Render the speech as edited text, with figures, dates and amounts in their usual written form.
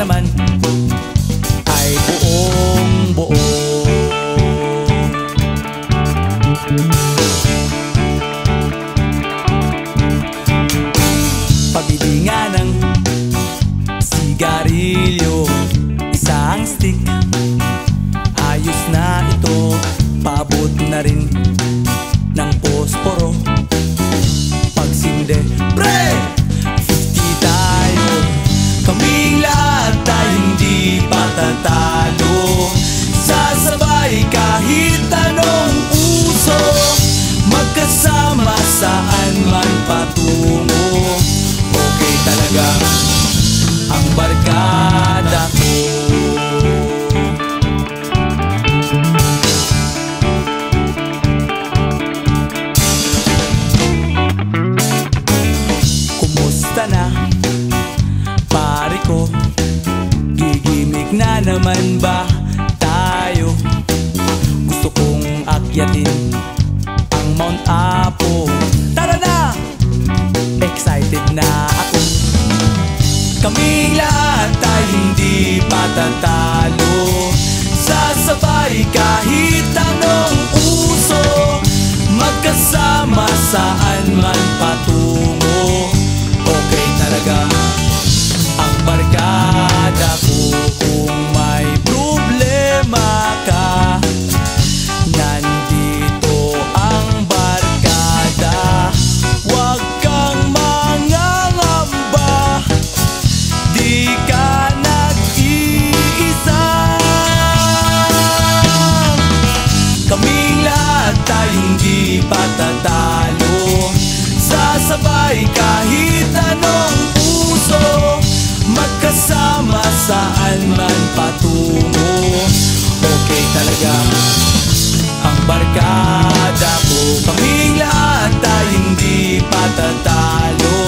naman ay buong buo. Pabili nga ng sigarilyo, isang stick, ayos na ito. Paabot na rin ng posporo. Pagsinde, pre! 50 tayo, kaming lahat ay hindi patatalo. Sasabay kahit anong uso, magkasama saan man patungo. Okay talaga ang barkada ko. Kumusta na, pare ko? Gigimik na naman ba tayo? Gusto kong akyatin ang Mount Apo. Tara na! Excited na ako. Kaming lahat ay hindi patatalo. Sasabay kahit anong uso, magkasama saan man patungo. Okay talaga ang barkada ko. Kung may problema ka, nandito ang barkada. Huwag kang mangangamba, di ka nag-iisa. Kaming lahat ay hindi patatalo. Sasabay kahit anong uso, magkasama saan man patungo. Okay talaga ang barkada ko. Kaming lahat ay hindi patatalo.